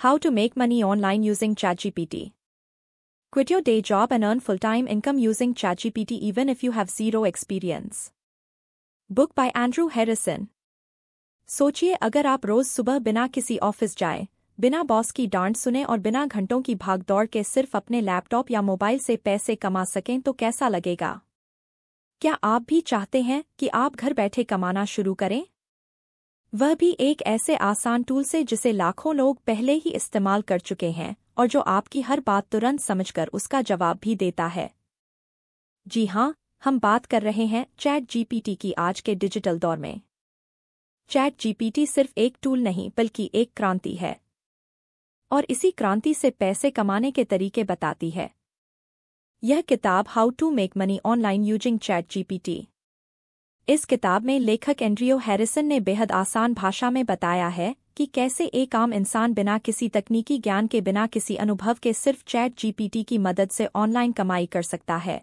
How to make money online using ChatGPT. Quit your day job and earn full-time income using ChatGPT even if you have zero experience. Book by Andrew Harrison. सोचिए अगर आप रोज सुबह बिना किसी office जाए, बिना boss की डांट सुने और बिना घंटों की भागदौड़ के सिर्फ अपने लैपटॉप या मोबाइल से पैसे कमा सकें तो कैसा लगेगा? क्या आप भी चाहते हैं कि आप घर बैठे कमाना शुरू करें? वह भी एक ऐसे आसान टूल से जिसे लाखों लोग पहले ही इस्तेमाल कर चुके हैं और जो आपकी हर बात तुरंत समझकर उसका जवाब भी देता है। जी हाँ, हम बात कर रहे हैं चैट जीपीटी की आज के डिजिटल दौर में। चैट जीपीटी सिर्फ एक टूल नहीं बल्कि एक क्रांति है, और इसी क्रांति से पैसे कमाने के तरीके बताती है। यह किताब how to make money online using ChatGPT. इस किताब में लेखक एंड्रियो हैरिसन ने बेहद आसान भाषा में बताया है कि कैसे एक आम इंसान बिना किसी तकनीकी ज्ञान के, बिना किसी अनुभव के सिर्फ चैट जीपीटी की मदद से ऑनलाइन कमाई कर सकता है।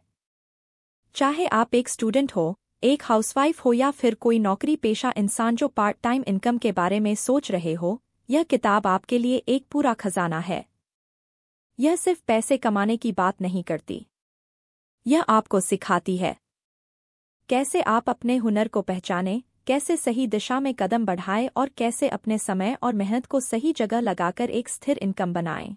चाहे आप एक स्टूडेंट हो, एक हाउसवाइफ हो या फिर कोई नौकरी पेशा इंसान जो पार्ट टाइम इनकम के बारे में सोच रहे हो, यह किताब आपके लिए एक पूरा खजाना है। यह सिर्फ पैसे कमाने की बात नहीं करती, यह आपको सिखाती है कैसे आप अपने हुनर को पहचानें, कैसे सही दिशा में कदम बढ़ाएं और कैसे अपने समय और मेहनत को सही जगह लगाकर एक स्थिर इनकम बनाएं।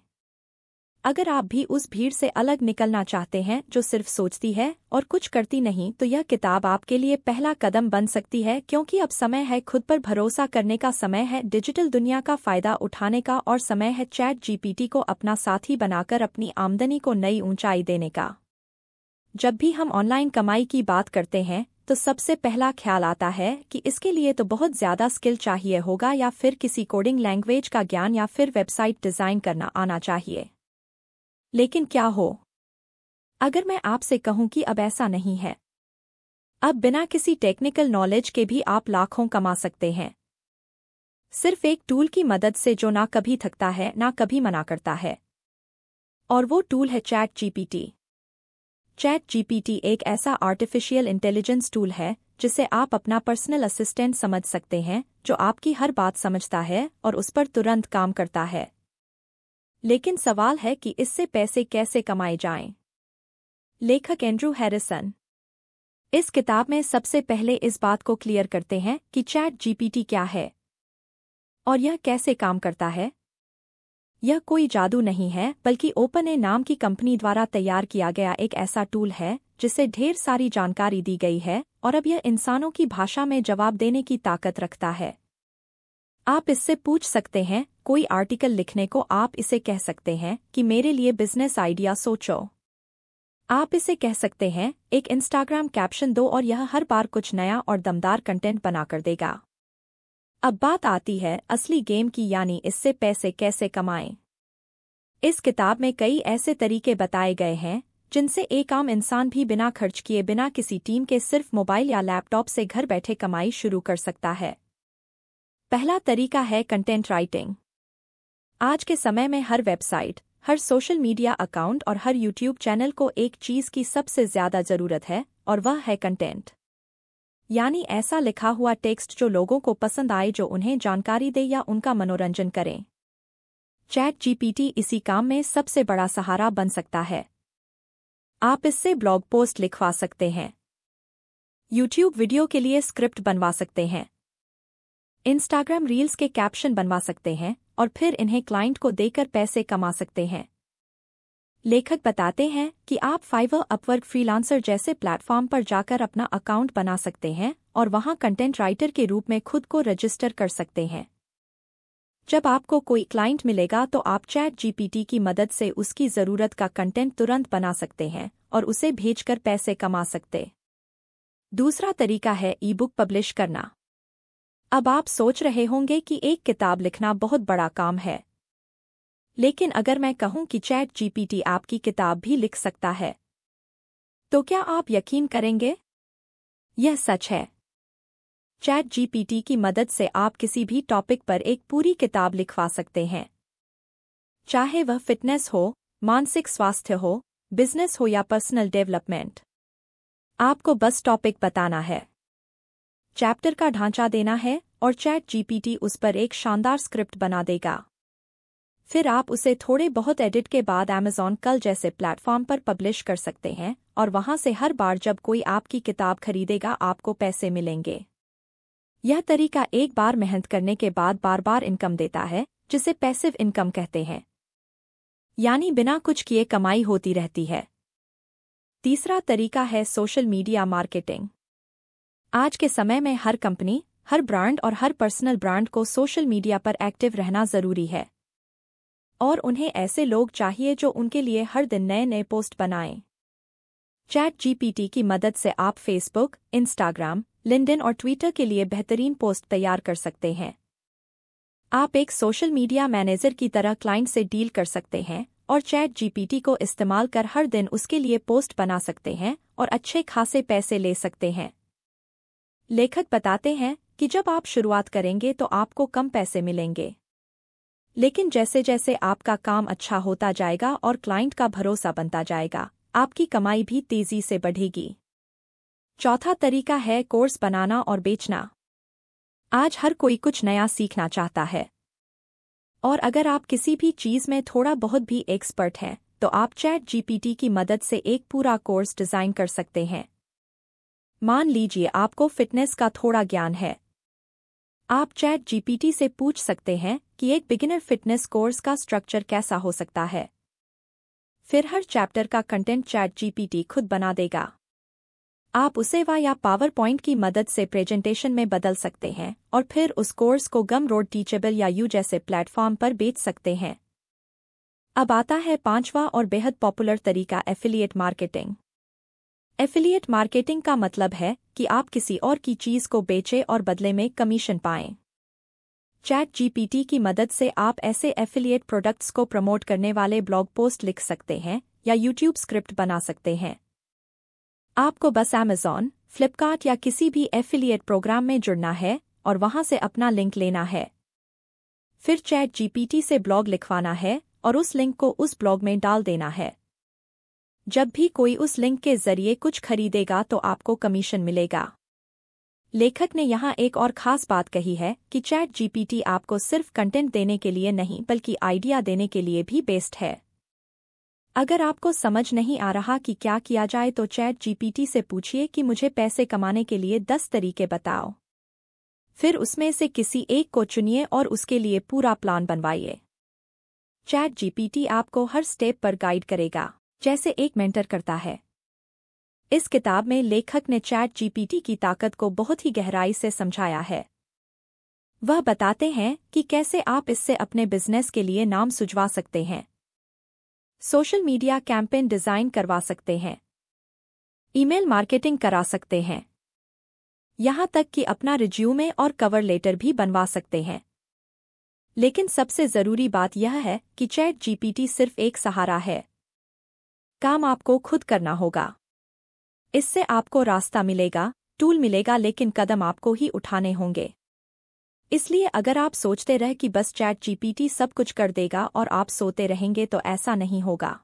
अगर आप भी उस भीड़ से अलग निकलना चाहते हैं जो सिर्फ सोचती है और कुछ करती नहीं, तो यह किताब आपके लिए पहला कदम बन सकती है, क्योंकि अब समय है खुद पर भरोसा करने का, समय है डिजिटल दुनिया का फायदा उठाने का और समय है चैट जीपीटी को अपना साथी बनाकर अपनी आमदनी को नई ऊंचाई देने का। जब भी हम ऑनलाइन कमाई की बात करते हैं तो सबसे पहला ख्याल आता है कि इसके लिए तो बहुत ज़्यादा स्किल चाहिए होगा, या फिर किसी कोडिंग लैंग्वेज का ज्ञान, या फिर वेबसाइट डिज़ाइन करना आना चाहिए। लेकिन क्या हो अगर मैं आपसे कहूं कि अब ऐसा नहीं है। अब बिना किसी टेक्निकल नॉलेज के भी आप लाखों कमा सकते हैं, सिर्फ एक टूल की मदद से जो ना कभी थकता है ना कभी मना करता है। और वो टूल है चैट जीपीटी। चैट जीपीटी एक ऐसा आर्टिफिशियल इंटेलिजेंस टूल है जिसे आप अपना पर्सनल असिस्टेंट समझ सकते हैं, जो आपकी हर बात समझता है और उस पर तुरंत काम करता है। लेकिन सवाल है कि इससे पैसे कैसे कमाए जाएं? लेखक एंड्रू हैरिसन इस किताब में सबसे पहले इस बात को क्लियर करते हैं कि चैट जीपीटी क्या है और यह कैसे काम करता है। यह कोई जादू नहीं है, बल्कि ओपनए नाम की कंपनी द्वारा तैयार किया गया एक ऐसा टूल है जिसे ढेर सारी जानकारी दी गई है और अब यह इंसानों की भाषा में जवाब देने की ताकत रखता है। आप इससे पूछ सकते हैं कोई आर्टिकल लिखने को, आप इसे कह सकते हैं कि मेरे लिए बिजनेस आइडिया सोचो। आप इसे कह सकते हैं एक इंस्टाग्राम कैप्शन दो और यह हर बार कुछ नया और दमदार कंटेंट बनाकर देगा। अब बात आती है असली गेम की, यानी इससे पैसे कैसे कमाएं। इस किताब में कई ऐसे तरीके बताए गए हैं जिनसे एक आम इंसान भी बिना खर्च किए, बिना किसी टीम के, सिर्फ मोबाइल या लैपटॉप से घर बैठे कमाई शुरू कर सकता है। पहला तरीका है कंटेंट राइटिंग। आज के समय में हर वेबसाइट, हर सोशल मीडिया अकाउंट और हर यूट्यूब चैनल को एक चीज़ की सबसे ज़्यादा ज़रूरत है, और वह है कंटेंट। यानी ऐसा लिखा हुआ टेक्स्ट जो लोगों को पसंद आए, जो उन्हें जानकारी दे या उनका मनोरंजन करें। चैट जीपीटी इसी काम में सबसे बड़ा सहारा बन सकता है। आप इससे ब्लॉग पोस्ट लिखवा सकते हैं, यूट्यूब वीडियो के लिए स्क्रिप्ट बनवा सकते हैं, इंस्टाग्राम रील्स के कैप्शन बनवा सकते हैं और फिर इन्हें क्लाइंट को देकर पैसे कमा सकते हैं। लेखक बताते हैं कि आप फाइवर, अपवर्क, फ्रीलांसर जैसे प्लेटफॉर्म पर जाकर अपना अकाउंट बना सकते हैं और वहां कंटेंट राइटर के रूप में खुद को रजिस्टर कर सकते हैं। जब आपको कोई क्लाइंट मिलेगा तो आप चैट जीपीटी की मदद से उसकी ज़रूरत का कंटेंट तुरंत बना सकते हैं और उसे भेजकर पैसे कमा सकते। दूसरा तरीका है ई बुक पब्लिश करना। अब आप सोच रहे होंगे कि एक किताब लिखना बहुत बड़ा काम है, लेकिन अगर मैं कहूं कि चैट जीपीटी आपकी किताब भी लिख सकता है, तो क्या आप यकीन करेंगे? यह सच है। चैट जीपीटी की मदद से आप किसी भी टॉपिक पर एक पूरी किताब लिखवा सकते हैं, चाहे वह फिटनेस हो, मानसिक स्वास्थ्य हो, बिजनेस हो या पर्सनल डेवलपमेंट। आपको बस टॉपिक बताना है, चैप्टर का ढांचा देना है और चैट जीपीटी उस पर एक शानदार स्क्रिप्ट बना देगा। फिर आप उसे थोड़े बहुत एडिट के बाद Amazon कल जैसे प्लेटफॉर्म पर पब्लिश कर सकते हैं और वहां से हर बार जब कोई आपकी किताब खरीदेगा आपको पैसे मिलेंगे। यह तरीका एक बार मेहनत करने के बाद बार बार इनकम देता है, जिसे पैसिव इनकम कहते हैं, यानी बिना कुछ किए कमाई होती रहती है। तीसरा तरीका है सोशल मीडिया मार्केटिंग। आज के समय में हर कंपनी, हर ब्रांड और हर पर्सनल ब्रांड को सोशल मीडिया पर एक्टिव रहना जरूरी है और उन्हें ऐसे लोग चाहिए जो उनके लिए हर दिन नए नए पोस्ट बनाएं। ChatGPT की मदद से आप फेसबुक, इंस्टाग्राम, लिंक्डइन और ट्विटर के लिए बेहतरीन पोस्ट तैयार कर सकते हैं। आप एक सोशल मीडिया मैनेजर की तरह क्लाइंट से डील कर सकते हैं और ChatGPT को इस्तेमाल कर हर दिन उसके लिए पोस्ट बना सकते हैं और अच्छे खासे पैसे ले सकते हैं। लेखक बताते हैं कि जब आप शुरुआत करेंगे तो आपको कम पैसे मिलेंगे, लेकिन जैसे जैसे आपका काम अच्छा होता जाएगा और क्लाइंट का भरोसा बनता जाएगा, आपकी कमाई भी तेजी से बढ़ेगी। चौथा तरीका है कोर्स बनाना और बेचना। आज हर कोई कुछ नया सीखना चाहता है और अगर आप किसी भी चीज में थोड़ा बहुत भी एक्सपर्ट हैं, तो आप ChatGPT की मदद से एक पूरा कोर्स डिजाइन कर सकते हैं। मान लीजिए आपको फिटनेस का थोड़ा ज्ञान है। आप ChatGPT से पूछ सकते हैं कि एक बिगिनर फिटनेस कोर्स का स्ट्रक्चर कैसा हो सकता है। फिर हर चैप्टर का कंटेंट ChatGPT खुद बना देगा। आप उसे या पावर पॉइंट की मदद से प्रेजेंटेशन में बदल सकते हैं और फिर उस कोर्स को गमरोड, टीचेबल या यू जैसे प्लेटफॉर्म पर बेच सकते हैं। अब आता है पांचवा और बेहद पॉपुलर तरीका, एफिलिएट मार्केटिंग। एफिलिएट मार्केटिंग का मतलब है कि आप किसी और की चीज को बेचें और बदले में कमीशन पाएं। ChatGPT की मदद से आप ऐसे एफिलिएट प्रोडक्ट्स को प्रमोट करने वाले ब्लॉग पोस्ट लिख सकते हैं या YouTube स्क्रिप्ट बना सकते हैं। आपको बस Amazon, Flipkart या किसी भी एफिलिएट प्रोग्राम में जुड़ना है और वहां से अपना लिंक लेना है। फिर ChatGPT से ब्लॉग लिखवाना है और उस लिंक को उस ब्लॉग में डाल देना है। जब भी कोई उस लिंक के जरिए कुछ खरीदेगा तो आपको कमीशन मिलेगा। लेखक ने यहाँ एक और खास बात कही है कि ChatGPT आपको सिर्फ कंटेंट देने के लिए नहीं बल्कि आइडिया देने के लिए भी बेस्ट है। अगर आपको समझ नहीं आ रहा कि क्या किया जाए तो ChatGPT से पूछिए कि मुझे पैसे कमाने के लिए 10 तरीके बताओ। फिर उसमें से किसी एक को चुनिए और उसके लिए पूरा प्लान बनवाइए। ChatGPT आपको हर स्टेप पर गाइड करेगा, जैसे एक मेंटर करता है। इस किताब में लेखक ने ChatGPT की ताकत को बहुत ही गहराई से समझाया है। वह बताते हैं कि कैसे आप इससे अपने बिजनेस के लिए नाम सुझवा सकते हैं, सोशल मीडिया कैंपेन डिजाइन करवा सकते हैं, ईमेल मार्केटिंग करा सकते हैं, यहां तक कि अपना रिज्यूमे और कवर लेटर भी बनवा सकते हैं। लेकिन सबसे जरूरी बात यह है कि ChatGPT सिर्फ एक सहारा है। काम आपको खुद करना होगा। इससे आपको रास्ता मिलेगा, टूल मिलेगा, लेकिन कदम आपको ही उठाने होंगे। इसलिए अगर आप सोचते रहे कि बस ChatGPT सब कुछ कर देगा और आप सोते रहेंगे तो ऐसा नहीं होगा।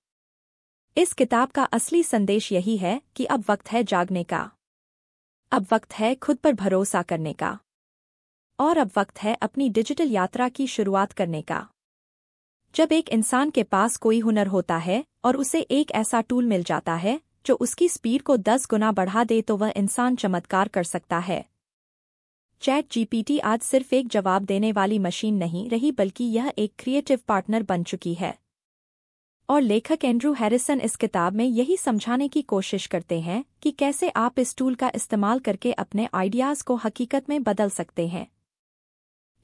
इस किताब का असली संदेश यही है कि अब वक्त है जागने का। अब वक्त है खुद पर भरोसा करने का। और अब वक्त है अपनी डिजिटल यात्रा की शुरुआत करने का। जब एक इंसान के पास कोई हुनर होता है और उसे एक ऐसा टूल मिल जाता है जो उसकी स्पीड को 10 गुना बढ़ा दे तो वह इंसान चमत्कार कर सकता है। ChatGPT आज सिर्फ एक जवाब देने वाली मशीन नहीं रही बल्कि यह एक क्रिएटिव पार्टनर बन चुकी है। और लेखक एंड्रू हैरिसन इस किताब में यही समझाने की कोशिश करते हैं कि कैसे आप इस टूल का इस्तेमाल करके अपने आइडियाज़ को हकीकत में बदल सकते हैं।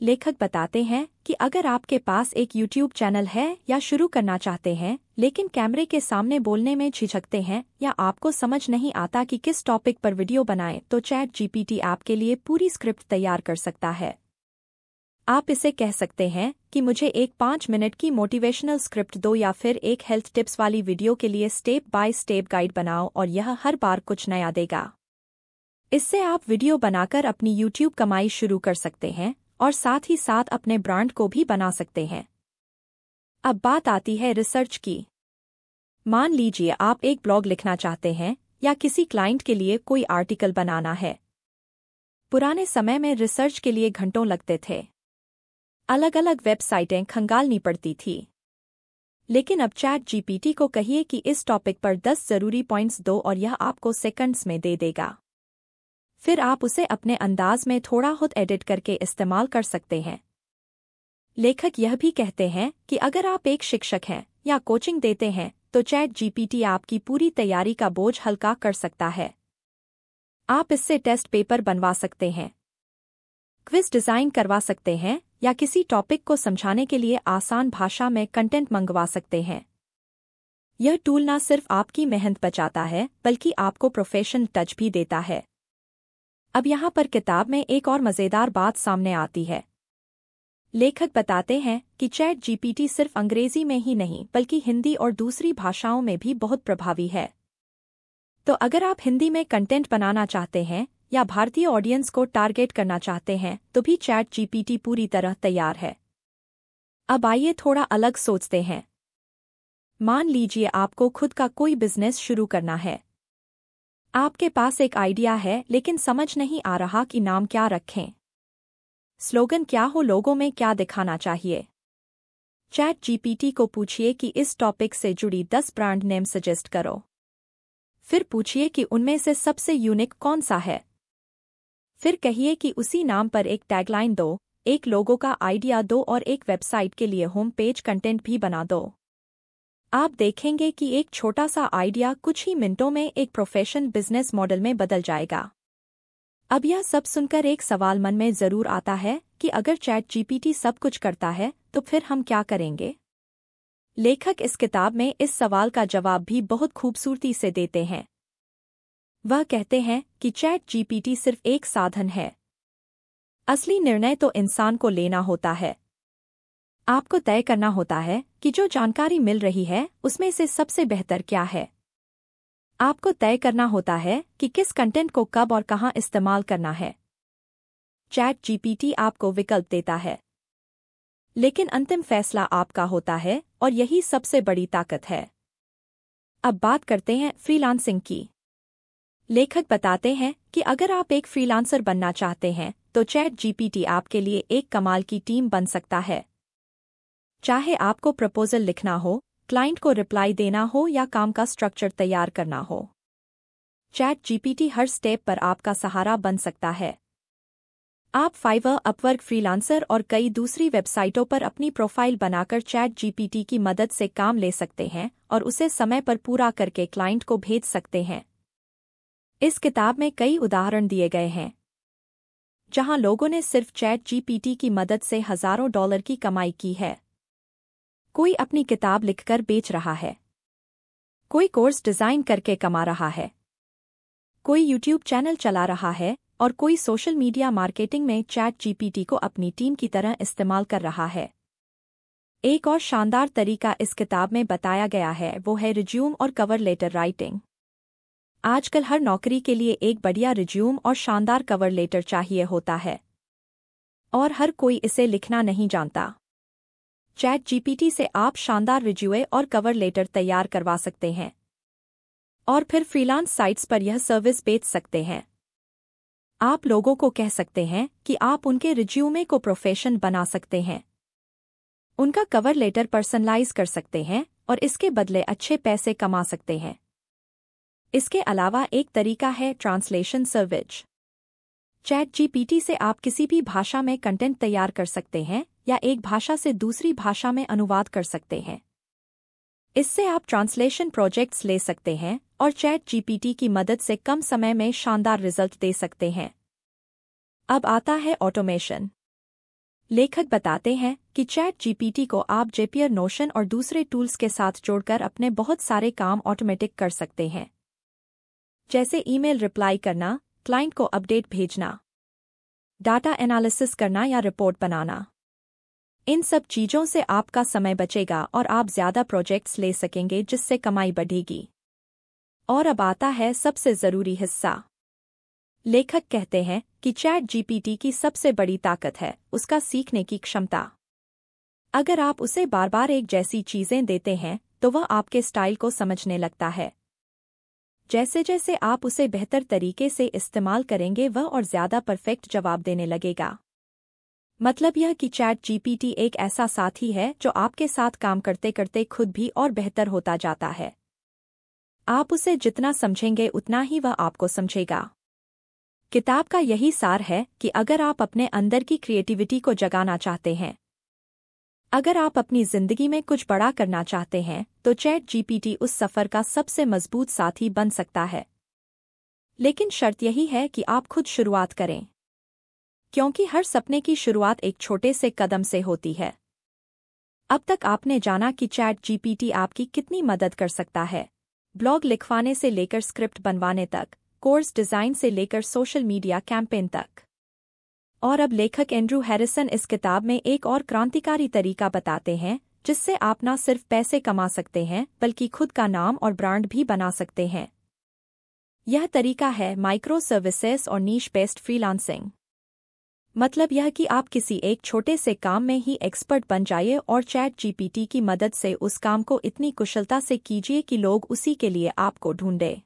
लेखक बताते हैं कि अगर आपके पास एक YouTube चैनल है या शुरू करना चाहते हैं लेकिन कैमरे के सामने बोलने में झिझकते हैं या आपको समझ नहीं आता कि किस टॉपिक पर वीडियो बनाएं, तो ChatGPT आपके लिए पूरी स्क्रिप्ट तैयार कर सकता है। आप इसे कह सकते हैं कि मुझे एक 5 मिनट की मोटिवेशनल स्क्रिप्ट दो या फिर एक हेल्थ टिप्स वाली वीडियो के लिए स्टेप बाय स्टेप गाइड बनाओ और यह हर बार कुछ नया देगा। इससे आप वीडियो बनाकर अपनी YouTube कमाई शुरू कर सकते हैं और साथ ही साथ अपने ब्रांड को भी बना सकते हैं। अब बात आती है रिसर्च की। मान लीजिए आप एक ब्लॉग लिखना चाहते हैं या किसी क्लाइंट के लिए कोई आर्टिकल बनाना है। पुराने समय में रिसर्च के लिए घंटों लगते थे। अलग अलग वेबसाइटें खंगालनी पड़ती थी। लेकिन अब चैट जीपीटी को कहिए कि इस टॉपिक पर 10 जरूरी पॉइंट्स दो और यह आपको सेकंड्स में दे देगा। फिर आप उसे अपने अंदाज में थोड़ा खुद एडिट करके इस्तेमाल कर सकते हैं। लेखक यह भी कहते हैं कि अगर आप एक शिक्षक हैं या कोचिंग देते हैं तो चैट जीपीटी आपकी पूरी तैयारी का बोझ हल्का कर सकता है। आप इससे टेस्ट पेपर बनवा सकते हैं, क्विज डिजाइन करवा सकते हैं या किसी टॉपिक को समझाने के लिए आसान भाषा में कंटेंट मंगवा सकते हैं। यह टूल न सिर्फ आपकी मेहनत बचाता है बल्कि आपको प्रोफेशनल टच भी देता है। अब यहाँ पर किताब में एक और मज़ेदार बात सामने आती है। लेखक बताते हैं कि चैट जीपीटी सिर्फ अंग्रेजी में ही नहीं बल्कि हिंदी और दूसरी भाषाओं में भी बहुत प्रभावी है। तो अगर आप हिंदी में कंटेंट बनाना चाहते हैं या भारतीय ऑडियंस को टारगेट करना चाहते हैं तो भी चैट जीपीटी पूरी तरह तैयार है। अब आइए थोड़ा अलग सोचते हैं। मान लीजिए आपको खुद का कोई बिजनेस शुरू करना है। आपके पास एक आइडिया है लेकिन समझ नहीं आ रहा कि नाम क्या रखें, स्लोगन क्या हो, लोगों में क्या दिखाना चाहिए। चैट जीपीटी को पूछिए कि इस टॉपिक से जुड़ी 10 ब्रांड नेम सजेस्ट करो। फिर पूछिए कि उनमें से सबसे यूनिक कौन सा है। फिर कहिए कि उसी नाम पर एक टैगलाइन दो, एक लोगो का आइडिया दो और एक वेबसाइट के लिए होम पेज कंटेंट भी बना दो। आप देखेंगे कि एक छोटा सा आइडिया कुछ ही मिनटों में एक प्रोफेशनल बिजनेस मॉडल में बदल जाएगा। अब यह सब सुनकर एक सवाल मन में जरूर आता है कि अगर चैट जीपीटी सब कुछ करता है तो फिर हम क्या करेंगे। लेखक इस किताब में इस सवाल का जवाब भी बहुत खूबसूरती से देते हैं। वह कहते हैं कि चैट जीपीटी सिर्फ एक साधन है, असली निर्णय तो इंसान को लेना होता है। आपको तय करना होता है कि जो जानकारी मिल रही है उसमें से सबसे बेहतर क्या है। आपको तय करना होता है कि किस कंटेंट को कब और कहां इस्तेमाल करना है। चैट जीपीटी आपको विकल्प देता है, लेकिन अंतिम फैसला आपका होता है और यही सबसे बड़ी ताकत है। अब बात करते हैं फ्रीलांसिंग की। लेखक बताते हैं कि अगर आप एक फ्रीलांसर बनना चाहते हैं तो चैट जीपीटी आपके लिए एक कमाल की टीम बन सकता है। चाहे आपको प्रपोजल लिखना हो, क्लाइंट को रिप्लाई देना हो या काम का स्ट्रक्चर तैयार करना हो, चैट जीपीटी हर स्टेप पर आपका सहारा बन सकता है। आप फाइवर, अपवर्क, फ्रीलांसर और कई दूसरी वेबसाइटों पर अपनी प्रोफाइल बनाकर चैट जीपीटी की मदद से काम ले सकते हैं और उसे समय पर पूरा करके क्लाइंट को भेज सकते हैं। इस किताब में कई उदाहरण दिए गए हैं जहां लोगों ने सिर्फ चैट जीपीटी की मदद से हजारों डॉलर की कमाई की है। कोई अपनी किताब लिखकर बेच रहा है, कोई कोर्स डिजाइन करके कमा रहा है, कोई यूट्यूब चैनल चला रहा है और कोई सोशल मीडिया मार्केटिंग में चैट जीपीटी को अपनी टीम की तरह इस्तेमाल कर रहा है। एक और शानदार तरीका इस किताब में बताया गया है, वो है रिज्यूम और कवर लेटर राइटिंग। आजकल हर नौकरी के लिए एक बढ़िया रिज्यूम और शानदार कवर लेटर चाहिए होता है, और हर कोई इसे लिखना नहीं जानता। चैट जीपीटी से आप शानदार रिज्यूमे और कवर लेटर तैयार करवा सकते हैं और फिर फ्रीलांस साइट्स पर यह सर्विस बेच सकते हैं। आप लोगों को कह सकते हैं कि आप उनके रिज्यूमे को प्रोफेशन बना सकते हैं, उनका कवर लेटर पर्सनलाइज कर सकते हैं और इसके बदले अच्छे पैसे कमा सकते हैं। इसके अलावा एक तरीका है ट्रांसलेशन सर्विस। चैट जीपीटी से आप किसी भी भाषा में कंटेंट तैयार कर सकते हैं या एक भाषा से दूसरी भाषा में अनुवाद कर सकते हैं। इससे आप ट्रांसलेशन प्रोजेक्ट्स ले सकते हैं और चैट जीपीटी की मदद से कम समय में शानदार रिजल्ट दे सकते हैं। अब आता है ऑटोमेशन। लेखक बताते हैं कि चैट जीपीटी को आप जेपियर, नोशन और दूसरे टूल्स के साथ जोड़कर अपने बहुत सारे काम ऑटोमेटिक कर सकते हैं, जैसे ईमेल रिप्लाई करना, क्लाइंट को अपडेट भेजना, डाटा एनालिसिस करना या रिपोर्ट बनाना। इन सब चीजों से आपका समय बचेगा और आप ज्यादा प्रोजेक्ट्स ले सकेंगे जिससे कमाई बढ़ेगी। और अब आता है सबसे जरूरी हिस्सा। लेखक कहते हैं कि चैट जीपीटी की सबसे बड़ी ताकत है उसका सीखने की क्षमता। अगर आप उसे बार बार एक जैसी चीजें देते हैं तो वह आपके स्टाइल को समझने लगता है। जैसे जैसे आप उसे बेहतर तरीके से इस्तेमाल करेंगे वह और ज्यादा परफेक्ट जवाब देने लगेगा। मतलब यह कि चैट जीपीटी एक ऐसा साथी है जो आपके साथ काम करते करते खुद भी और बेहतर होता जाता है। आप उसे जितना समझेंगे उतना ही वह आपको समझेगा। किताब का यही सार है कि अगर आप अपने अंदर की क्रिएटिविटी को जगाना चाहते हैं, अगर आप अपनी जिंदगी में कुछ बड़ा करना चाहते हैं, तो चैट जीपीटी उस सफर का सबसे मजबूत साथी बन सकता है। लेकिन शर्त यही है कि आप खुद शुरुआत करें, क्योंकि हर सपने की शुरुआत एक छोटे से कदम से होती है। अब तक आपने जाना कि चैट जीपीटी आपकी कितनी मदद कर सकता है, ब्लॉग लिखवाने से लेकर स्क्रिप्ट बनवाने तक, कोर्स डिजाइन से लेकर सोशल मीडिया कैंपेन तक। और अब लेखक एंड्रू हैरिसन इस किताब में एक और क्रांतिकारी तरीका बताते हैं जिससे आप न सिर्फ पैसे कमा सकते हैं बल्कि खुद का नाम और ब्रांड भी बना सकते हैं। यह तरीका है माइक्रो सर्विसेज और नीश बेस्ड फ्रीलांसिंग। मतलब यह कि आप किसी एक छोटे से काम में ही एक्सपर्ट बन जाइए और चैट जीपीटी की मदद से उस काम को इतनी कुशलता से कीजिए कि लोग उसी के लिए आपको ढूंढें।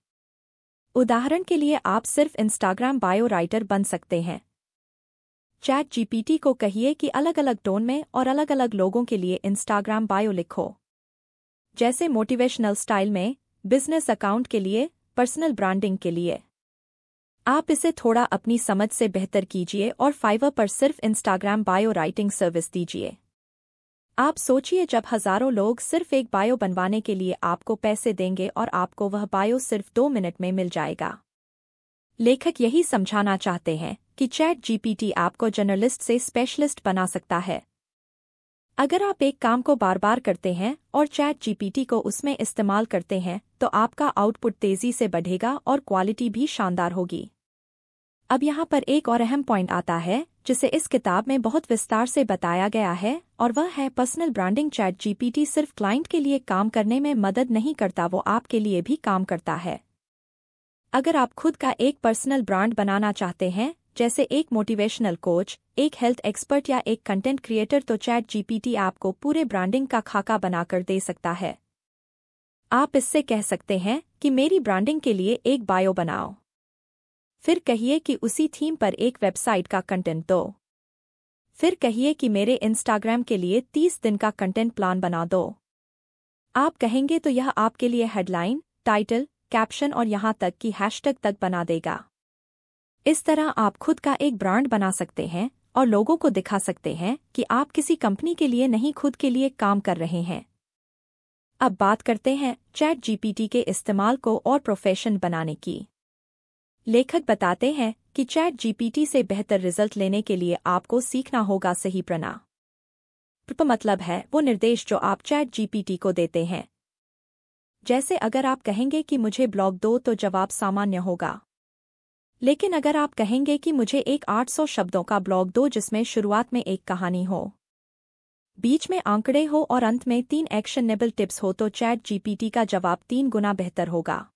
उदाहरण के लिए आप सिर्फ इंस्टाग्राम बायो राइटर बन सकते हैं। चैट जीपीटी को कहिए कि अलग अलग टोन में और अलग अलग लोगों के लिए इंस्टाग्राम बायो लिखो, जैसे मोटिवेशनल स्टाइल में, बिजनेस अकाउंट के लिए, पर्सनल ब्रांडिंग के लिए। आप इसे थोड़ा अपनी समझ से बेहतर कीजिए और फाइवर पर सिर्फ इंस्टाग्राम बायो राइटिंग सर्विस दीजिए। आप सोचिए, जब हजारों लोग सिर्फ एक बायो बनवाने के लिए आपको पैसे देंगे और आपको वह बायो सिर्फ 2 मिनट में मिल जाएगा। लेखक यही समझाना चाहते हैं कि चैट जीपीटी आपको जर्नलिस्ट से स्पेशलिस्ट बना सकता है। अगर आप एक काम को बार बार करते हैं और चैट जीपीटी को उसमें इस्तेमाल करते हैं तो आपका आउटपुट तेजी से बढ़ेगा और क्वालिटी भी शानदार होगी। अब यहाँ पर एक और अहम पॉइंट आता है जिसे इस किताब में बहुत विस्तार से बताया गया है, और वह है पर्सनल ब्रांडिंग। चैट जीपीटी सिर्फ क्लाइंट के लिए काम करने में मदद नहीं करता, वो आपके लिए भी काम करता है। अगर आप खुद का एक पर्सनल ब्रांड बनाना चाहते हैं, जैसे एक मोटिवेशनल कोच, एक हेल्थ एक्सपर्ट या एक कंटेंट क्रिएटर, तो चैट जीपीटी आपको पूरे ब्रांडिंग का खाका बनाकर दे सकता है। आप इससे कह सकते हैं कि मेरी ब्रांडिंग के लिए एक बायो बनाओ, फिर कहिए कि उसी थीम पर एक वेबसाइट का कंटेंट दो, फिर कहिए कि मेरे इंस्टाग्राम के लिए 30 दिन का कंटेंट प्लान बना दो। आप कहेंगे तो यह आपके लिए हेडलाइन, टाइटल, कैप्शन और यहाँ तक कि हैशटैग तक बना देगा। इस तरह आप खुद का एक ब्रांड बना सकते हैं और लोगों को दिखा सकते हैं कि आप किसी कंपनी के लिए नहीं, खुद के लिए काम कर रहे हैं। अब बात करते हैं चैट जीपीटी के इस्तेमाल को और प्रोफेशन बनाने की। लेखक बताते हैं कि चैट जीपीटी से बेहतर रिजल्ट लेने के लिए आपको सीखना होगा सही प्रणाली। मतलब है वो निर्देश जो आप चैट जीपीटी को देते हैं। जैसे अगर आप कहेंगे कि मुझे ब्लॉग दो तो जवाब सामान्य होगा, लेकिन अगर आप कहेंगे कि मुझे एक 800 शब्दों का ब्लॉग दो जिसमें शुरुआत में एक कहानी हो, बीच में आंकड़े हो और अंत में 3 एक्शनेबल टिप्स हो, तो चैट जीपीटी का जवाब 3 गुना बेहतर होगा।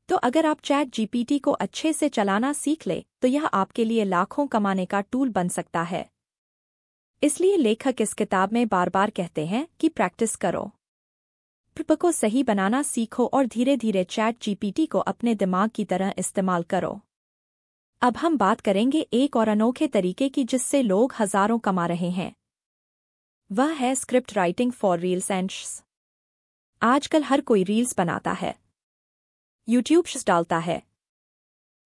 तो अगर आप चैट जीपीटी को अच्छे से चलाना सीख ले तो यह आपके लिए लाखों कमाने का टूल बन सकता है। इसलिए लेखक इस किताब में बार बार कहते हैं कि प्रैक्टिस करो, को सही बनाना सीखो और धीरे धीरे चैट जीपीटी को अपने दिमाग की तरह इस्तेमाल करो। अब हम बात करेंगे एक और अनोखे तरीके की जिससे लोग हजारों कमा रहे हैं। वह है script writing for reels and shorts. आजकल हर कोई रील्स बनाता है, यूट्यूब शॉर्ट्स डालता है,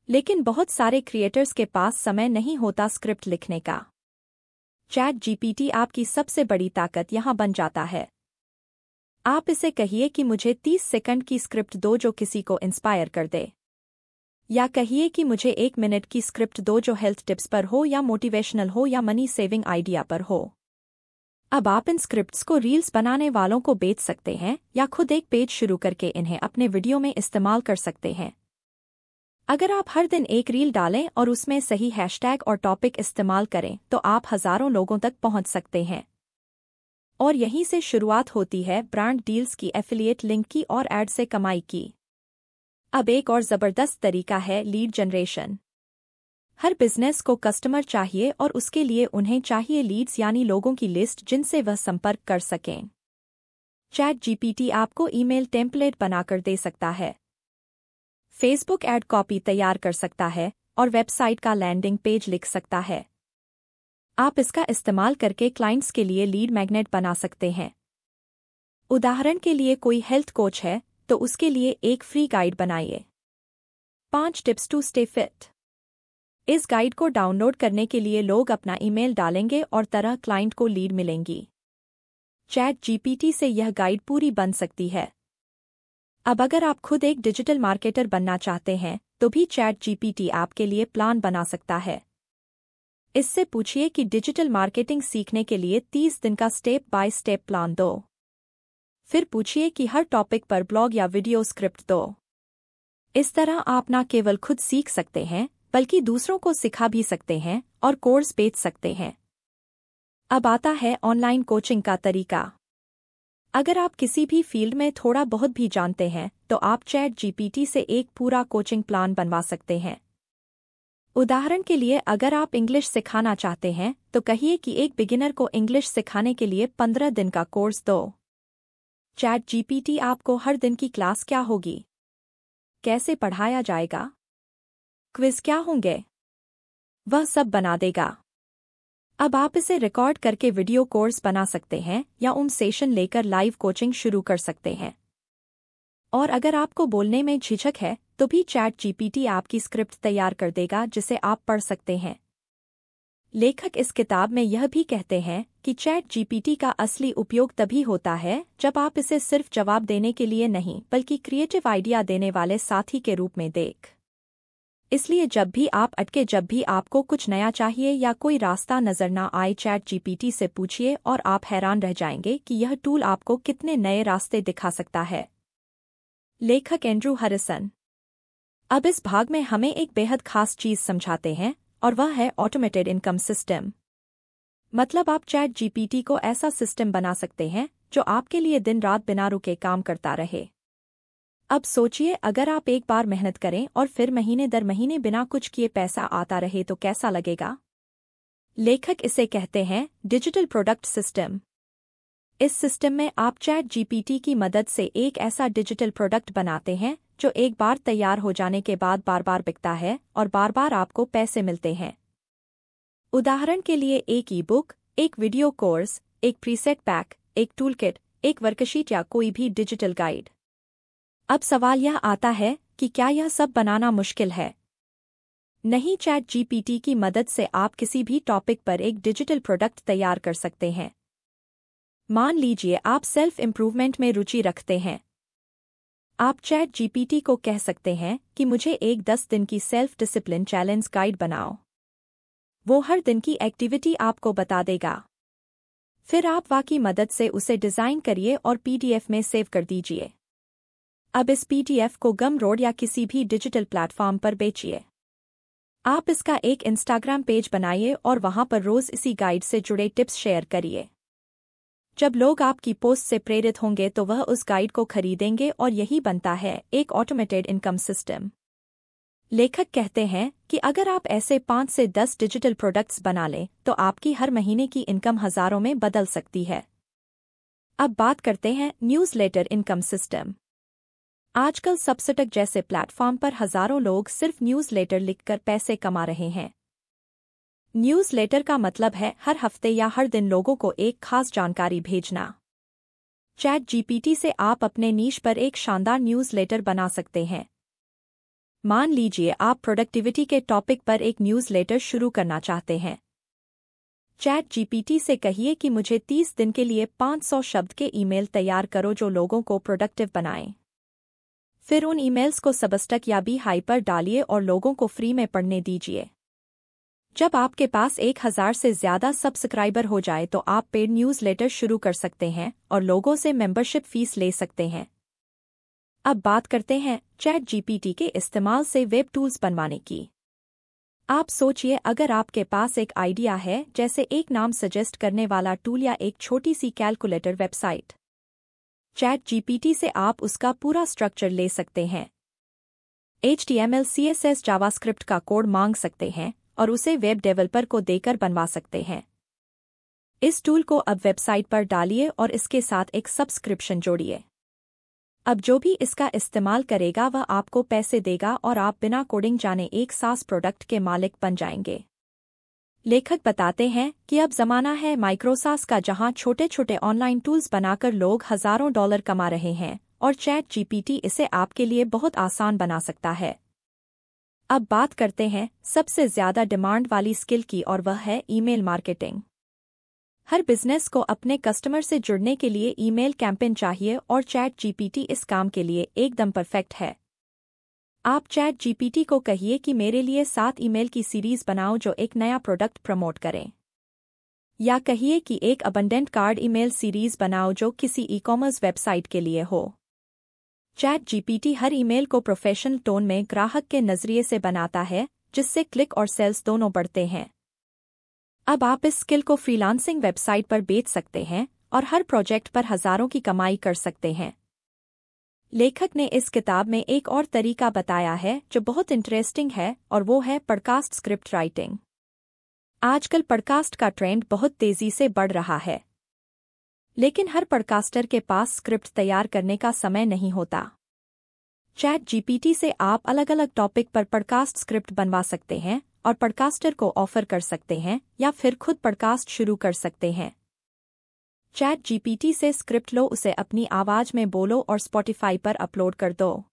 लेकिन बहुत सारे क्रिएटर्स के पास समय नहीं होता स्क्रिप्ट लिखने का। चैट जीपीटी आपकी सबसे बड़ी ताकत यहां बन जाता है। आप इसे कहिए कि मुझे 30 सेकंड की स्क्रिप्ट दो जो किसी को इंस्पायर कर दे, या कहिए कि मुझे 1 मिनट की स्क्रिप्ट दो जो हेल्थ टिप्स पर हो या मोटिवेशनल हो या मनी सेविंग आइडिया पर हो। अब आप इन स्क्रिप्ट्स को रील्स बनाने वालों को बेच सकते हैं या खुद एक पेज शुरू करके इन्हें अपने वीडियो में इस्तेमाल कर सकते हैं। अगर आप हर दिन एक रील डालें और उसमें सही हैशटैग और टॉपिक इस्तेमाल करें तो आप हजारों लोगों तक पहुंच सकते हैं। और यहीं से शुरुआत होती है ब्रांड डील्स की, एफिलिएट लिंक की और एड से कमाई की। अब एक और जबरदस्त तरीका है लीड जनरेशन। हर बिजनेस को कस्टमर चाहिए और उसके लिए उन्हें चाहिए लीड्स, यानी लोगों की लिस्ट जिनसे वह संपर्क कर सकें। चैट जीपीटी आपको ईमेल टेम्पलेट बनाकर दे सकता है, फेसबुक एड कॉपी तैयार कर सकता है और वेबसाइट का लैंडिंग पेज लिख सकता है। आप इसका इस्तेमाल करके क्लाइंट्स के लिए लीड मैग्नेट बना सकते हैं। उदाहरण के लिए कोई हेल्थ कोच है तो उसके लिए एक फ्री गाइड बनाइए। 5 टिप्स टू स्टे फिट। इस गाइड को डाउनलोड करने के लिए लोग अपना ईमेल डालेंगे और तरह क्लाइंट को लीड मिलेंगी। चैट जीपीटी से यह गाइड पूरी बन सकती है। अब अगर आप खुद एक डिजिटल मार्केटर बनना चाहते हैं तो भी चैट जीपीटी आपके लिए प्लान बना सकता है। इससे पूछिए कि डिजिटल मार्केटिंग सीखने के लिए 30 दिन का स्टेप बाय स्टेप प्लान दो। फिर पूछिए कि हर टॉपिक पर ब्लॉग या वीडियो स्क्रिप्ट दो। इस तरह आप न केवल खुद सीख सकते हैं बल्कि दूसरों को सिखा भी सकते हैं और कोर्स बेच सकते हैं। अब आता है ऑनलाइन कोचिंग का तरीका। अगर आप किसी भी फील्ड में थोड़ा बहुत भी जानते हैं तो आप चैट जीपीटी से एक पूरा कोचिंग प्लान बनवा सकते हैं। उदाहरण के लिए अगर आप इंग्लिश सिखाना चाहते हैं तो कहिए कि एक बिगिनर को इंग्लिश सिखाने के लिए 15 दिन का कोर्स दो। चैट जीपीटी आपको हर दिन की क्लास क्या होगी, कैसे पढ़ाया जाएगा, क्विज क्या होंगे, वह सब बना देगा। अब आप इसे रिकॉर्ड करके वीडियो कोर्स बना सकते हैं या सेशन लेकर लाइव कोचिंग शुरू कर सकते हैं। और अगर आपको बोलने में झिझक है तो भी चैट जीपीटी आपकी स्क्रिप्ट तैयार कर देगा जिसे आप पढ़ सकते हैं। लेखक इस किताब में यह भी कहते हैं कि चैट जीपीटी का असली उपयोग तभी होता है जब आप इसे सिर्फ जवाब देने के लिए नहीं बल्कि क्रिएटिव आइडिया देने वाले साथी के रूप में देख। इसलिए जब भी आप अटके, जब भी आपको कुछ नया चाहिए या कोई रास्ता नजर ना आए, चैट जीपीटी से पूछिए और आप हैरान रह जाएंगे कि यह टूल आपको कितने नए रास्ते दिखा सकता है। लेखक एंड्रू हैरिसन अब इस भाग में हमें एक बेहद खास चीज समझाते हैं और वह है ऑटोमेटेड इनकम सिस्टम। मतलब आप चैट जीपीटी को ऐसा सिस्टम बना सकते हैं जो आपके लिए दिन रात बिना रुके काम करता रहे। अब सोचिए, अगर आप एक बार मेहनत करें और फिर महीने दर महीने बिना कुछ किए पैसा आता रहे तो कैसा लगेगा। लेखक इसे कहते हैं डिजिटल प्रोडक्ट सिस्टम। इस सिस्टम में आप चैट जीपीटी की मदद से एक ऐसा डिजिटल प्रोडक्ट बनाते हैं जो एक बार तैयार हो जाने के बाद बार बार बिकता है और बार बार आपको पैसे मिलते हैं। उदाहरण के लिए एक ई बुक, एक वीडियो कोर्स, एक प्रीसेट पैक, एक टूलकिट, एक वर्कशीट या कोई भी डिजिटल गाइड। अब सवाल यह आता है कि क्या यह सब बनाना मुश्किल है? नहीं, चैट जीपीटी की मदद से आप किसी भी टॉपिक पर एक डिजिटल प्रोडक्ट तैयार कर सकते हैं। मान लीजिए आप सेल्फ इम्प्रूवमेंट में रुचि रखते हैं। आप चैट जीपीटी को कह सकते हैं कि मुझे एक 10 दिन की सेल्फ डिसिप्लिन चैलेंज गाइड बनाओ। वो हर दिन की एक्टिविटी आपको बता देगा। फिर आप वह की मदद से उसे डिज़ाइन करिए और पीडीएफ में सेव कर दीजिए। अब इस पीडीएफ को गमरोड या किसी भी डिजिटल प्लेटफॉर्म पर बेचिए। आप इसका एक इंस्टाग्राम पेज बनाइए और वहां पर रोज इसी गाइड से जुड़े टिप्स शेयर करिए। जब लोग आपकी पोस्ट से प्रेरित होंगे तो वह उस गाइड को खरीदेंगे और यही बनता है एक ऑटोमेटेड इनकम सिस्टम। लेखक कहते हैं कि अगर आप ऐसे 5 से 10 डिजिटल प्रोडक्ट्स बना लें तो आपकी हर महीने की इनकम हजारों में बदल सकती है। अब बात करते हैं न्यूज़लेटर इनकम सिस्टम। आजकल सबस्टैक जैसे प्लेटफॉर्म पर हजारों लोग सिर्फ न्यूज़लेटर लिखकर पैसे कमा रहे हैं। न्यूज़लेटर का मतलब है हर हफ्ते या हर दिन लोगों को एक खास जानकारी भेजना। चैट जीपीटी से आप अपने नीश पर एक शानदार न्यूज़लेटर बना सकते हैं। मान लीजिए आप प्रोडक्टिविटी के टॉपिक पर एक न्यूज़लेटर शुरू करना चाहते हैं। चैट जीपीटी से कहिए कि मुझे 30 दिन के लिए 500 शब्द के ईमेल तैयार करो जो लोगों को प्रोडक्टिव बनाएं। फिर उन ईमेल्स को सबस्टैक या बीहाइव पर डालिए और लोगों को फ्री में पढ़ने दीजिए। जब आपके पास 1000 से ज्यादा सब्सक्राइबर हो जाए तो आप पेड न्यूज़लेटर शुरू कर सकते हैं और लोगों से मेंबरशिप फीस ले सकते हैं। अब बात करते हैं चैट जीपीटी के इस्तेमाल से वेब टूल्स बनवाने की। आप सोचिए, अगर आपके पास एक आइडिया है जैसे एक नाम सजेस्ट करने वाला टूल या एक छोटी सी कैलकुलेटर वेबसाइट। चैट जीपीटी से आप उसका पूरा स्ट्रक्चर ले सकते हैं। HTML, CSS, जावास्क्रिप्ट का कोड मांग सकते हैं और उसे वेब डेवलपर को देकर बनवा सकते हैं। इस टूल को अब वेबसाइट पर डालिए और इसके साथ एक सब्सक्रिप्शन जोड़िए। अब जो भी इसका इस्तेमाल करेगा वह आपको पैसे देगा और आप बिना कोडिंग जाने एक SaaS प्रोडक्ट के मालिक बन जाएंगे। लेखक बताते हैं कि अब जमाना है माइक्रोसॉफ्ट का, जहां छोटे छोटे ऑनलाइन टूल्स बनाकर लोग हजारों डॉलर कमा रहे हैं और चैट जीपीटी इसे आपके लिए बहुत आसान बना सकता है। अब बात करते हैं सबसे ज्यादा डिमांड वाली स्किल की, और वह है ईमेल मार्केटिंग। हर बिजनेस को अपने कस्टमर से जुड़ने के लिए ईमेल कैंपेन चाहिए और चैट जीपीटी इस काम के लिए एकदम परफेक्ट है। आप चैट जीपीटी को कहिए कि मेरे लिए 7 ईमेल की सीरीज बनाओ जो एक नया प्रोडक्ट प्रमोट करें, या कहिए कि एक अबंडेंट कार्ड ईमेल सीरीज बनाओ जो किसी ई-कॉमर्स वेबसाइट के लिए हो। चैट जीपीटी हर ईमेल को प्रोफेशनल टोन में ग्राहक के नजरिए से बनाता है, जिससे क्लिक और सेल्स दोनों बढ़ते हैं। अब आप इस स्किल को फ्रीलांसिंग वेबसाइट पर बेच सकते हैं और हर प्रोजेक्ट पर हजारों की कमाई कर सकते हैं। लेखक ने इस किताब में एक और तरीका बताया है जो बहुत इंटरेस्टिंग है, और वो है पॉडकास्ट स्क्रिप्ट राइटिंग। आजकल पॉडकास्ट का ट्रेंड बहुत तेजी से बढ़ रहा है, लेकिन हर पॉडकास्टर के पास स्क्रिप्ट तैयार करने का समय नहीं होता। चैट जीपीटी से आप अलग अलग टॉपिक पर पॉडकास्ट स्क्रिप्ट बनवा सकते हैं और पॉडकास्टर को ऑफर कर सकते हैं, या फिर खुद पॉडकास्ट शुरू कर सकते हैं। चैट जीपीटी से स्क्रिप्ट लो, उसे अपनी आवाज में बोलो और स्पॉटिफाई पर अपलोड कर दो।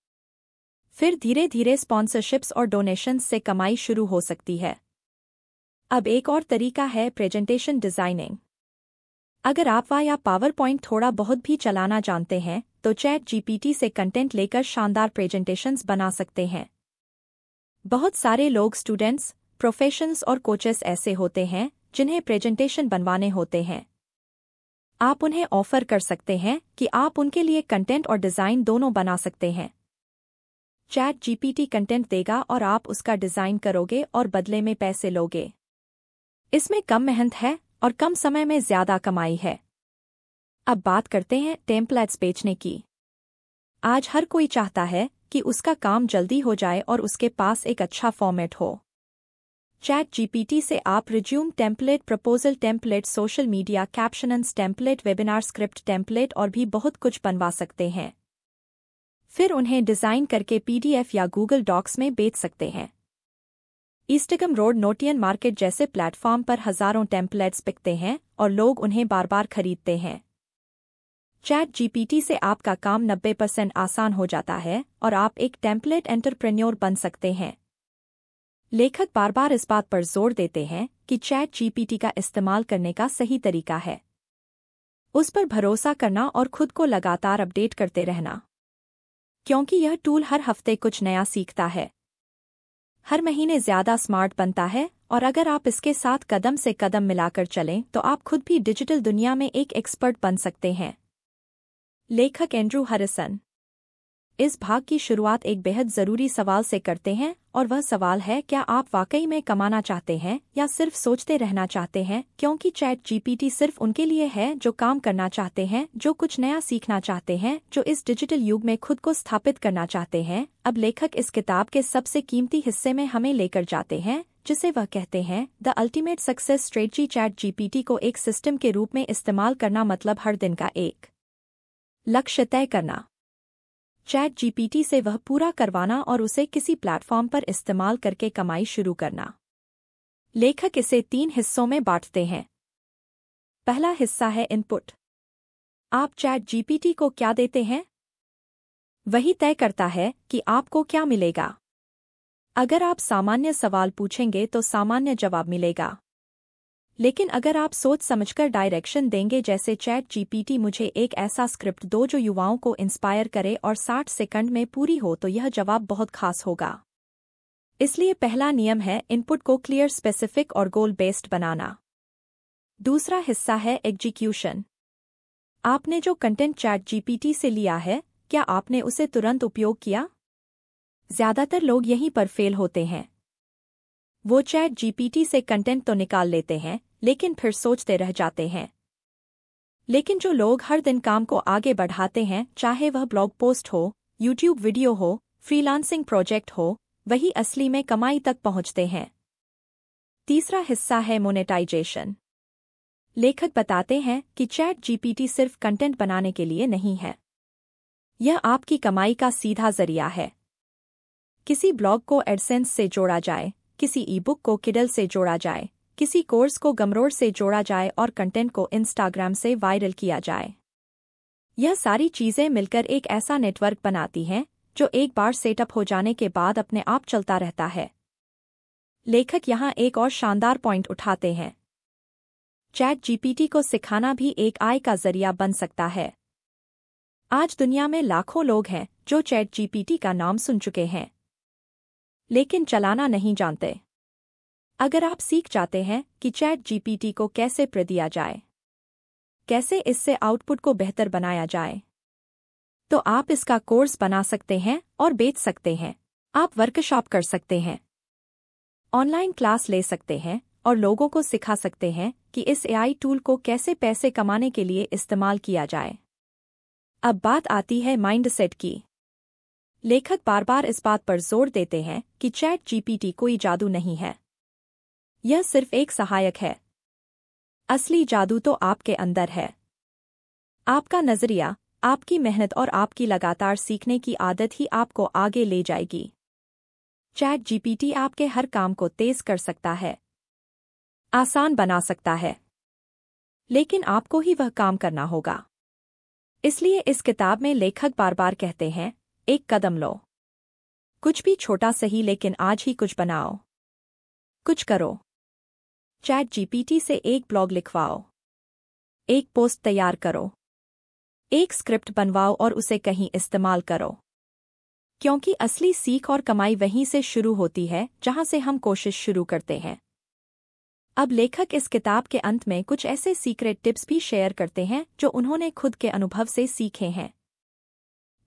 फिर धीरे धीरे स्पॉन्सरशिप्स और डोनेशंस से कमाई शुरू हो सकती है। अब एक और तरीका है प्रेजेंटेशन डिजाइनिंग। अगर आप या पावर पॉइंट थोड़ा बहुत भी चलाना जानते हैं तो चैट जीपीटी से कंटेंट लेकर शानदार प्रेजेंटेशंस बना सकते हैं। बहुत सारे लोग, स्टूडेंट्स, प्रोफेशनल्स और कोचेस ऐसे होते हैं जिन्हें प्रेजेंटेशन बनवाने होते हैं। आप उन्हें ऑफर कर सकते हैं कि आप उनके लिए कंटेंट और डिजाइन दोनों बना सकते हैं। चैट जीपीटी कंटेंट देगा और आप उसका डिजाइन करोगे और बदले में पैसे लोगे। इसमें कम मेहनत है और कम समय में ज्यादा कमाई है। अब बात करते हैं टेम्पलेट्स बेचने की। आज हर कोई चाहता है कि उसका काम जल्दी हो जाए और उसके पास एक अच्छा फॉर्मेट हो। चैट जीपीटी से आप resume template, proposal template, social media captions template, webinar script template और भी बहुत कुछ बनवा सकते हैं। फिर उन्हें डिजाइन करके पीडीएफ या गूगल डॉक्स में बेच सकते हैं। इंस्टाग्राम, रोड, नोटियन मार्केट जैसे प्लेटफॉर्म पर हजारों टेम्पलेट्स बिकते हैं और लोग उन्हें बार बार खरीदते हैं। चैट जीपीटी से आपका काम 90% आसान हो जाता है और आप एक टेम्पलेट एंटरप्रेन्योर बन सकते हैं। लेखक बार बार इस बात पर जोर देते हैं कि चैट जीपीटी का इस्तेमाल करने का सही तरीका है उस पर भरोसा करना और खुद को लगातार अपडेट करते रहना, क्योंकि यह टूल हर हफ्ते कुछ नया सीखता है, हर महीने ज्यादा स्मार्ट बनता है, और अगर आप इसके साथ कदम से कदम मिलाकर चलें तो आप खुद भी डिजिटल दुनिया में एक एक्सपर्ट बन सकते हैं। लेखक एंड्रू हैरिसन इस भाग की शुरुआत एक बेहद जरूरी सवाल से करते हैं, और वह सवाल है, क्या आप वाकई में कमाना चाहते हैं या सिर्फ सोचते रहना चाहते हैं? क्योंकि चैट जीपीटी सिर्फ उनके लिए है जो काम करना चाहते हैं, जो कुछ नया सीखना चाहते हैं, जो इस डिजिटल युग में खुद को स्थापित करना चाहते हैं। अब लेखक इस किताब के सबसे कीमती हिस्से में हमें लेकर जाते हैं, जिसे वह कहते हैं the ultimate success strategy. Chat GPT को एक सिस्टम के रूप में इस्तेमाल करना मतलब हर दिन का एक लक्ष्य तय करना। चैट जीपीटी से वह पूरा करवाना और उसे किसी प्लेटफॉर्म पर इस्तेमाल करके कमाई शुरू करना। लेखक इसे 3 हिस्सों में बांटते हैं। पहला हिस्सा है इनपुट। आप चैट जीपीटी को क्या देते हैं, वही तय करता है कि आपको क्या मिलेगा। अगर आप सामान्य सवाल पूछेंगे तो सामान्य जवाब मिलेगा, लेकिन अगर आप सोच समझकर डायरेक्शन देंगे, जैसे चैट जीपीटी मुझे एक ऐसा स्क्रिप्ट दो जो युवाओं को इंस्पायर करे और 60 सेकंड में पूरी हो, तो यह जवाब बहुत खास होगा। इसलिए पहला नियम है इनपुट को क्लियर, स्पेसिफिक और गोल बेस्ड बनाना। दूसरा हिस्सा है एग्जीक्यूशन। आपने जो कंटेंट चैट जीपीटी से लिया है, क्या आपने उसे तुरंत उपयोग किया? ज्यादातर लोग यहीं पर फेल होते हैं। वो चैट जीपीटी से कंटेंट तो निकाल लेते हैं, लेकिन फिर सोचते रह जाते हैं। लेकिन जो लोग हर दिन काम को आगे बढ़ाते हैं, चाहे वह ब्लॉग पोस्ट हो, यूट्यूब वीडियो हो, फ्रीलांसिंग प्रोजेक्ट हो, वही असली में कमाई तक पहुंचते हैं। तीसरा हिस्सा है मोनेटाइजेशन। लेखक बताते हैं कि चैट जीपीटी सिर्फ कंटेंट बनाने के लिए नहीं है, यह आपकी कमाई का सीधा जरिया है। किसी ब्लॉग को एडसेंस से जोड़ा जाए, किसी ई बुक को किडल से जोड़ा जाए, किसी कोर्स को गमरोड से जोड़ा जाए और कंटेंट को इंस्टाग्राम से वायरल किया जाए। यह सारी चीजें मिलकर एक ऐसा नेटवर्क बनाती हैं जो एक बार सेटअप हो जाने के बाद अपने आप चलता रहता है। लेखक यहाँ एक और शानदार पॉइंट उठाते हैं। चैट जीपीटी को सिखाना भी एक आय का जरिया बन सकता है। आज दुनिया में लाखों लोग हैं जो चैट जीपीटी का नाम सुन चुके हैं, लेकिन चलाना नहीं जानते। अगर आप सीख जाते हैं कि चैट जीपीटी को कैसे प्रयोग किया जाए, कैसे इससे आउटपुट को बेहतर बनाया जाए, तो आप इसका कोर्स बना सकते हैं और बेच सकते हैं। आप वर्कशॉप कर सकते हैं, ऑनलाइन क्लास ले सकते हैं और लोगों को सिखा सकते हैं कि इस एआई टूल को कैसे पैसे कमाने के लिए इस्तेमाल किया जाए। अब बात आती है माइंडसेट की। लेखक बार बार इस बात पर जोर देते हैं कि चैट जीपीटी कोई जादू नहीं है, यह सिर्फ एक सहायक है। असली जादू तो आपके अंदर है। आपका नजरिया, आपकी मेहनत और आपकी लगातार सीखने की आदत ही आपको आगे ले जाएगी। चैट जीपीटी आपके हर काम को तेज कर सकता है, आसान बना सकता है, लेकिन आपको ही वह काम करना होगा। इसलिए इस किताब में लेखक बार बार कहते हैं, एक कदम लो। कुछ भी छोटा सही, लेकिन आज ही कुछ बनाओ, कुछ करो। चैट जीपीटी से एक ब्लॉग लिखवाओ, एक पोस्ट तैयार करो, एक स्क्रिप्ट बनवाओ और उसे कहीं इस्तेमाल करो। क्योंकि असली सीख और कमाई वहीं से शुरू होती है जहां से हम कोशिश शुरू करते हैं। अब लेखक इस किताब के अंत में कुछ ऐसे सीक्रेट टिप्स भी शेयर करते हैं जो उन्होंने खुद के अनुभव से सीखे हैं।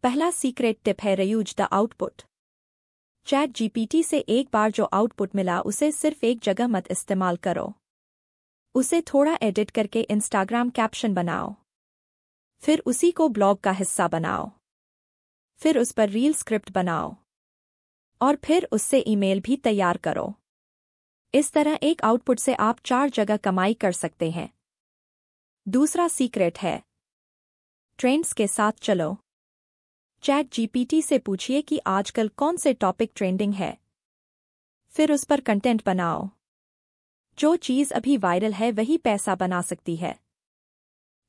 पहला सीक्रेट टिप है reuse the output. Chat GPT से एक बार जो आउटपुट मिला उसे सिर्फ एक जगह मत इस्तेमाल करो। उसे थोड़ा एडिट करके इंस्टाग्राम कैप्शन बनाओ, फिर उसी को ब्लॉग का हिस्सा बनाओ, फिर उस पर रील स्क्रिप्ट बनाओ और फिर उससे ईमेल भी तैयार करो। इस तरह एक आउटपुट से आप 4 जगह कमाई कर सकते हैं। दूसरा सीक्रेट है ट्रेंड्स के साथ चलो। चैट जीपीटी से पूछिए कि आजकल कौन से टॉपिक ट्रेंडिंग है, फिर उस पर कंटेंट बनाओ। जो चीज़ अभी वायरल है वही पैसा बना सकती है।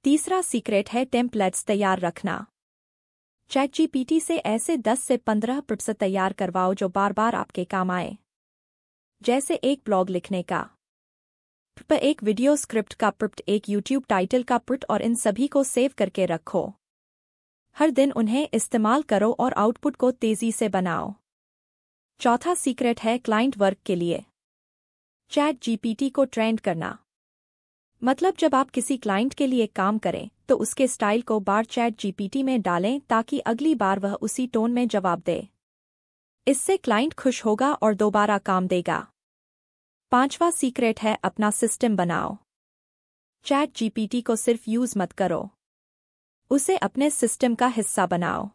तीसरा सीक्रेट है टेम्पलेट्स तैयार रखना। चैट जीपीटी से ऐसे 10 से 15% तैयार करवाओ जो बार बार आपके काम आए, जैसे एक ब्लॉग लिखने का, एक वीडियो स्क्रिप्ट का, एक यूट्यूब टाइटल का, और इन सभी को सेव करके रखो। हर दिन उन्हें इस्तेमाल करो और आउटपुट को तेजी से बनाओ। चौथा सीक्रेट है क्लाइंट वर्क के लिए चैट जीपीटी को ट्रेंड करना। मतलब जब आप किसी क्लाइंट के लिए काम करें तो उसके स्टाइल को बार चैट जीपीटी में डालें ताकि अगली बार वह उसी टोन में जवाब दे। इससे क्लाइंट खुश होगा और दोबारा काम देगा। पांचवा सीक्रेट है अपना सिस्टम बनाओ। चैट जीपीटी को सिर्फ यूज मत करो, उसे अपने सिस्टम का हिस्सा बनाओ।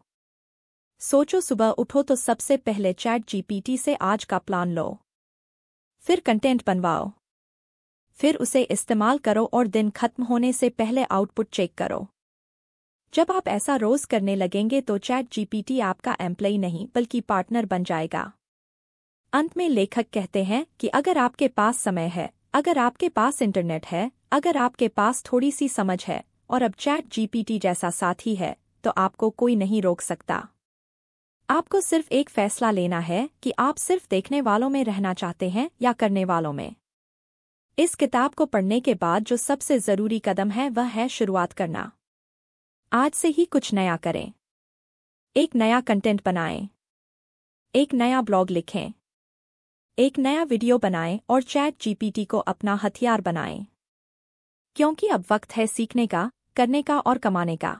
सोचो, सुबह उठो तो सबसे पहले चैट जीपीटी से आज का प्लान लो, फिर कंटेंट बनवाओ, फिर उसे इस्तेमाल करो और दिन खत्म होने से पहले आउटपुट चेक करो। जब आप ऐसा रोज करने लगेंगे तो चैट जीपीटी आपका एम्प्लॉय नहीं बल्कि पार्टनर बन जाएगा। अंत में लेखक कहते हैं कि अगर आपके पास समय है, अगर आपके पास इंटरनेट है, अगर आपके पास थोड़ी सी समझ है और अब चैट जीपीटी जैसा साथी है, तो आपको कोई नहीं रोक सकता। आपको सिर्फ एक फैसला लेना है कि आप सिर्फ देखने वालों में रहना चाहते हैं या करने वालों में। इस किताब को पढ़ने के बाद जो सबसे जरूरी कदम है वह है शुरुआत करना। आज से ही कुछ नया करें। एक नया कंटेंट बनाएं, एक नया ब्लॉग लिखें, एक नया वीडियो बनाएं और चैट जीपीटी को अपना हथियार बनाएं। क्योंकि अब वक्त है सीखने का, करने का और कमाने का।